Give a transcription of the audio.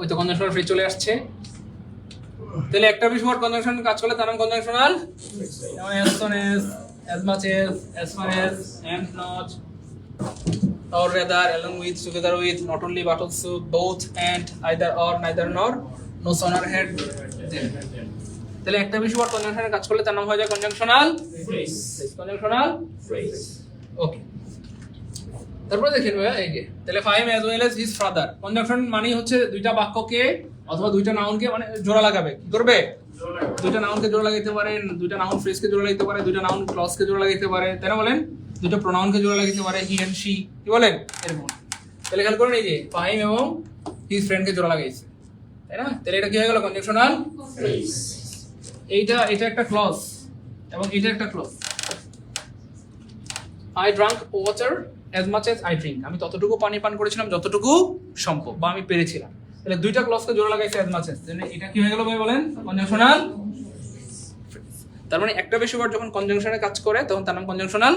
ওই তো conjunctional phrase চলে আসছে। তাহলে একটা বেশি ওয়ার্ড কনজাংশন কাজ করলে তার নাম কনজাংশনাল। যেমন as soon as, as much as far as, and not, or rather, along with, together with, not only but also, both, and, either or, neither nor, no sooner had than. তাহলে একটা বেশি word কনজাংশনে কাজ করলে তার নাম হয়ে যায় conjunctional phrase. Conjunctional phrase. Okay, তারপরে দেখেন ভাইয়া এই যে তাহলে Fahim as well as his father. Conjunction মানে হচ্ছে দুইটা বাক্যকে অথবা দুইটা নাউনকে মানে জোড়া লাগাবে। কি করবে? দুইটা নাউনকে জোড়া লাগাইতে পারেন, দুইটা নাউন ফ্রেজকে জোড়া লাগাইতে পারে, দুইটা নাউন ক্লজকে জোড়া লাগাইতে পারে, তাই না বলেন? দুইটা প্রোনাউনকে জোড়া লাগাইতে পারে, হি এন্ড শি, কি বলেন? এরকম। তাহলে খেয়াল করেন এই যে ফাইম এবং হিজ ফ্রেন্ডকে জোড়া লাগাইছে, তাই না? তাহলে এটা কি হয়ে গেল? Conjunctional phrase. এটা একটা ক্লজ এবং এটা একটা clause. I drank water as much as I drink. আমি ততটুকু পানি পান করেছিলাম যতটুকু সম্ভব বা আমি পেরেছিলাম। তাহলে দুইটা ক্লজকে জোড়া লাগাইছে as much as। তাহলে এটা কি হয়ে গেল ভাই বলেন? কনজাংশনাল। তার মানে একটা বেশি ওয়ার্ড যখন কনজাংশনে কাজ করে তখন তার নাম কনজাংশনাল